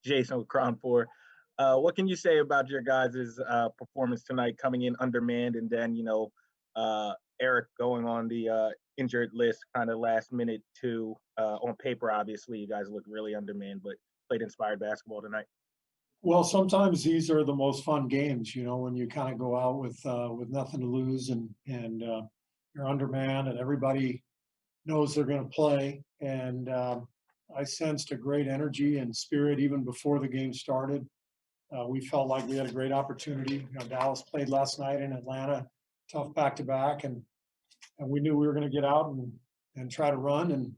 Jason with Crown 4. What can you say about your guys' performance tonight, coming in undermanned, and then Eric going on the injured list, kind of last minute too? On paper, obviously, you guys look really undermanned, but played inspired basketball tonight. Well, sometimes these are the most fun games, when you kind of go out with nothing to lose and you're undermanned and everybody knows they're going to play. And I sensed a great energy and spirit even before the game started. We felt like we had a great opportunity. Dallas played last night in Atlanta, tough back-to-back, and we knew we were going to get out and try to run.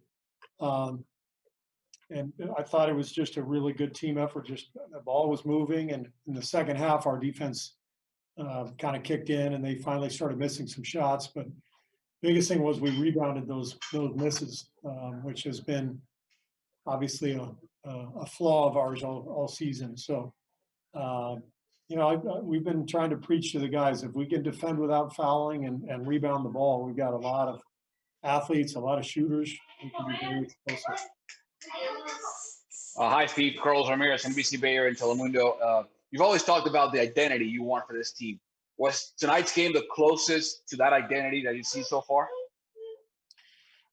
And I thought it was just a really good team effort. Just the ball was moving, and in the second half, our defense kind of kicked in, and they finally started missing some shots. But biggest thing was we rebounded those misses, which has been obviously a flaw of ours all season. So, we've been trying to preach to the guys, if we can defend without fouling and rebound the ball, we've got a lot of athletes, a lot of shooters. We can be very explosive. Hi, Steve. Carlos Ramirez, NBC Bay Area and Telemundo. You've always talked about the identity you want for this team. Was tonight's game the closest to that identity that you've seen so far?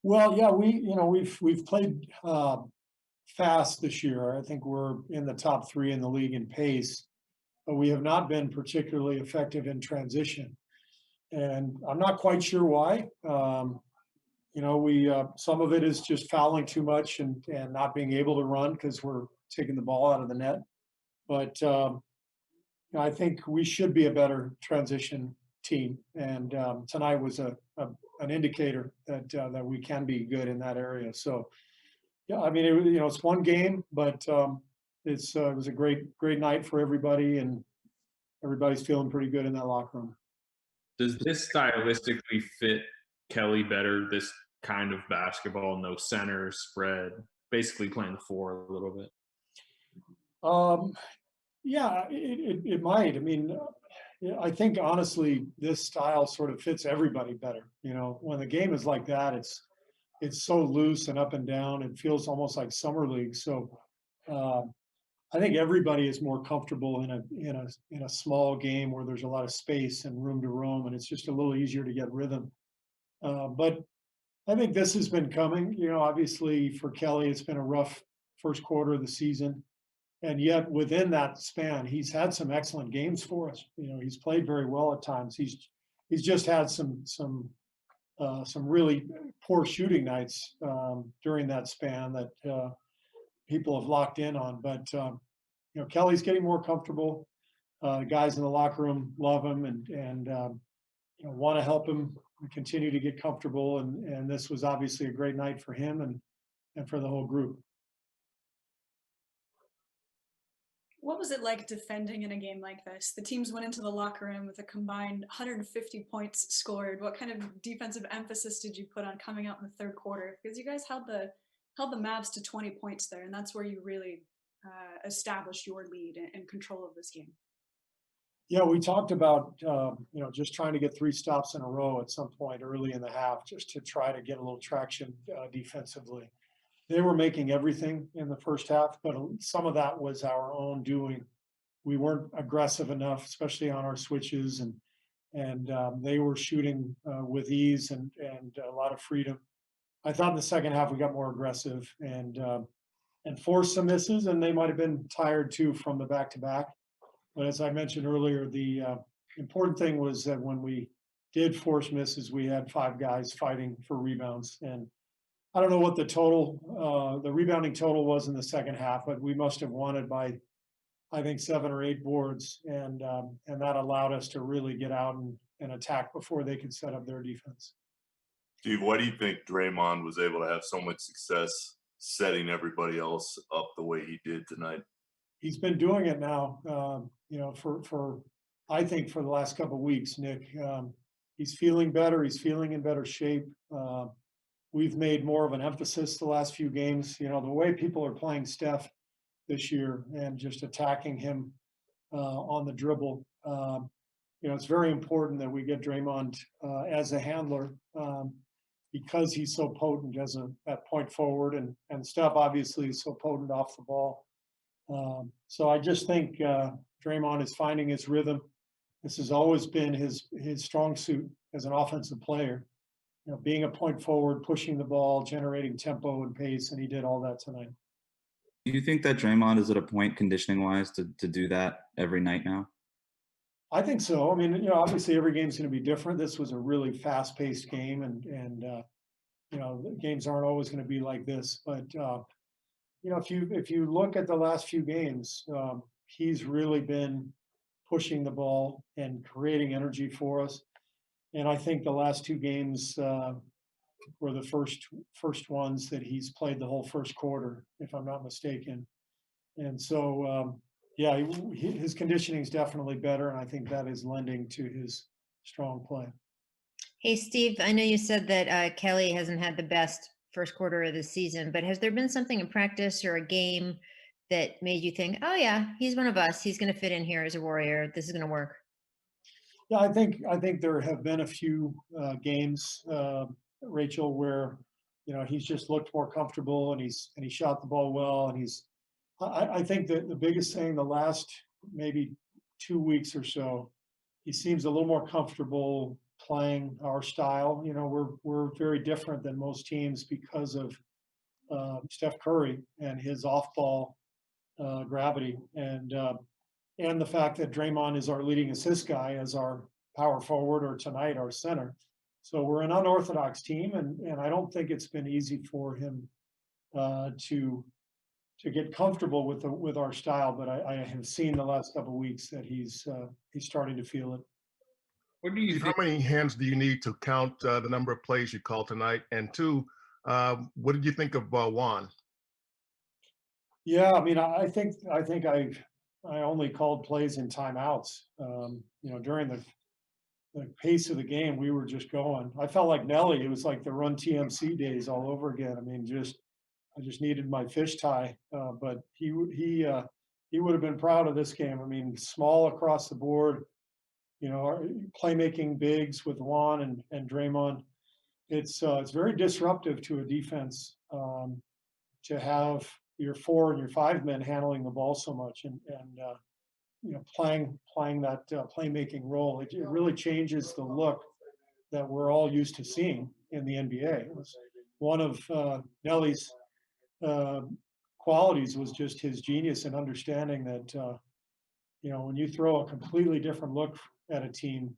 Well, yeah, we've played fast this year. I think we're in the top 3 in the league in pace, but we have not been particularly effective in transition. And I'm not quite sure why. Some of it is just fouling too much and not being able to run because we're taking the ball out of the net. But I think we should be a better transition team. And tonight was an indicator that we can be good in that area. So, yeah, I mean, it's one game, but it was a great night for everybody, and everybody's feeling pretty good in that locker room. Does this stylistically fit Kelly better, this kind of basketball, no center, spread, basically playing the 4 a little bit? Yeah, it might. I mean, I think honestly, this style sort of fits everybody better. When the game is like that, it's so loose and up and down. It feels almost like summer league. So I think everybody is more comfortable in a small game where there's a lot of space and room to roam, and it's just a little easier to get rhythm. But I think this has been coming. Obviously for Kelly, it's been a rough first quarter of the season. And yet within that span, he's had some excellent games for us. He's played very well at times. He's just had some really poor shooting nights during that span that people have locked in on. But Kelly's getting more comfortable. Guys in the locker room love him and want to help him continue to get comfortable. And this was obviously a great night for him and for the whole group. What was it like defending in a game like this? The teams went into the locker room with a combined 150 points scored. What kind of defensive emphasis did you put on coming out in the third quarter? Because you guys held the Mavs to 20 points there, and that's where you really established your lead and control of this game. Yeah, we talked about just trying to get 3 stops in a row at some point early in the half, just to try to get a little traction defensively. They were making everything in the first half, but some of that was our own doing. We weren't aggressive enough, especially on our switches, and they were shooting with ease and a lot of freedom. I thought in the second half we got more aggressive and forced some misses, and they might have been tired too from the back-to-back. But as I mentioned earlier, the important thing was that when we did force misses, we had 5 guys fighting for rebounds. And I don't know what the rebounding total was in the second half, but we must have won it by, I think, 7 or 8 boards. And that allowed us to really get out and attack before they could set up their defense. Steve, why do you think Draymond was able to have so much success setting everybody else up the way he did tonight? He's been doing it now, I think for the last couple of weeks, Nick. He's feeling better. He's feeling in better shape. We've made more of an emphasis the last few games. The way people are playing Steph this year and just attacking him on the dribble. It's very important that we get Draymond as a handler because he's so potent as at point forward, and Steph obviously is so potent off the ball. So I just think Draymond is finding his rhythm. This has always been his strong suit as an offensive player. Being a point forward, pushing the ball, generating tempo and pace, and he did all that tonight. Do you think that Draymond is at a point conditioning wise to do that every night now? I think so. I mean, obviously every game's going to be different. This was a really fast-paced game, and the games aren't always going to be like this. But if you look at the last few games, he's really been pushing the ball and creating energy for us. And I think the last two games were the first ones that he's played the whole first quarter, if I'm not mistaken. And so, his conditioning is definitely better, and I think that is lending to his strong play. Hey, Steve, I know you said that Kelly hasn't had the best first quarter of the season, but has there been something in practice or a game that made you think, oh yeah, he's one of us. He's going to fit in here as a Warrior. This is going to work. Yeah, I think there have been a few games, Rachel, where he's just looked more comfortable and he shot the ball well, and I think that the biggest thing the last maybe 2 weeks or so, he seems a little more comfortable playing our style. We're very different than most teams because of Steph Curry and his off-ball gravity, and the fact that Draymond is our leading assist guy as our power forward, or tonight our center. So we're an unorthodox team, and I don't think it's been easy for him to get comfortable with our style. But I have seen the last couple of weeks that he's starting to feel it. What do you Steve, think? how many hands do you need to count the number of plays you called tonight? And two, what did you think of Juan? Yeah, I mean, I think I only called plays in timeouts. During the pace of the game, we were just going. I felt like Nelly. It was like the Run TMC days all over again. I mean, I just needed my fish tie. But he would have been proud of this game. I mean, small across the board. Playmaking bigs with Juan and Draymond. It's very disruptive to a defense to have your 4 and your 5 men handling the ball so much and playing that playmaking role. It really changes the look that we're all used to seeing in the NBA. It was one of Nelly's qualities was just his genius in understanding that when you throw a completely different look at a team,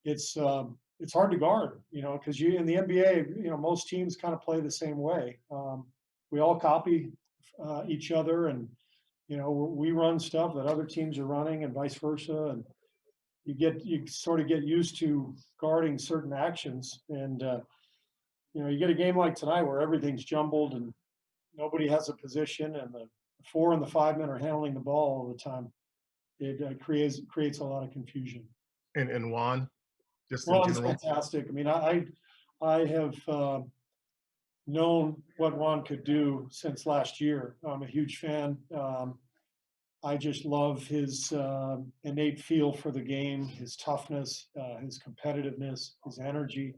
it's hard to guard. Because in the NBA, most teams kind of play the same way. We all copy each other, and we run stuff that other teams are running, and vice versa. And you sort of get used to guarding certain actions, and you get a game like tonight where everything's jumbled and nobody has a position, and the 4 and the 5 men are handling the ball all the time. It creates a lot of confusion. And Juan, just in Juan's general? fantastic. I mean, I have known what Juan could do since last year. I'm a huge fan. I just love his innate feel for the game, his toughness, his competitiveness, his energy,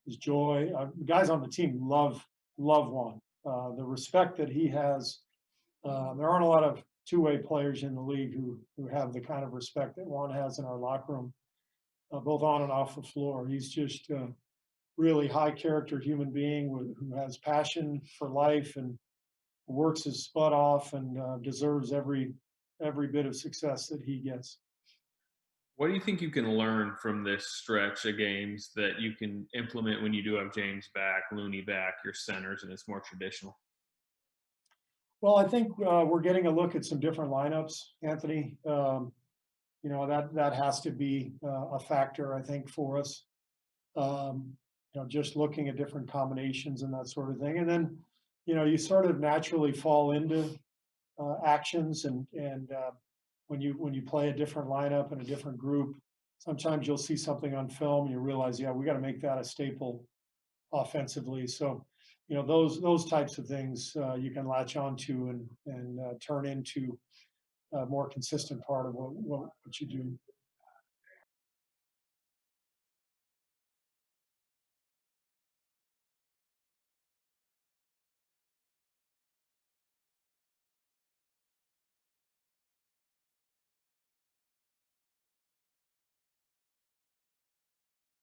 his joy. The guys on the team love Juan. The respect that he has. There aren't a lot of two-way players in the league who have the kind of respect that Juan has in our locker room, both on and off the floor. He's just a really high character human being who has passion for life and works his butt off and deserves every bit of success that he gets. What do you think you can learn from this stretch of games that you can implement when you do have James back, Looney back, your centers, and it's more traditional? Well, I think we're getting a look at some different lineups, Anthony. That has to be a factor, I think, for us. Just looking at different combinations and that sort of thing. And then, you sort of naturally fall into actions and when you play a different lineup and a different group, sometimes you'll see something on film and you realize, we got to make that a staple offensively. So, those types of things you can latch onto and turn into a more consistent part of what you do.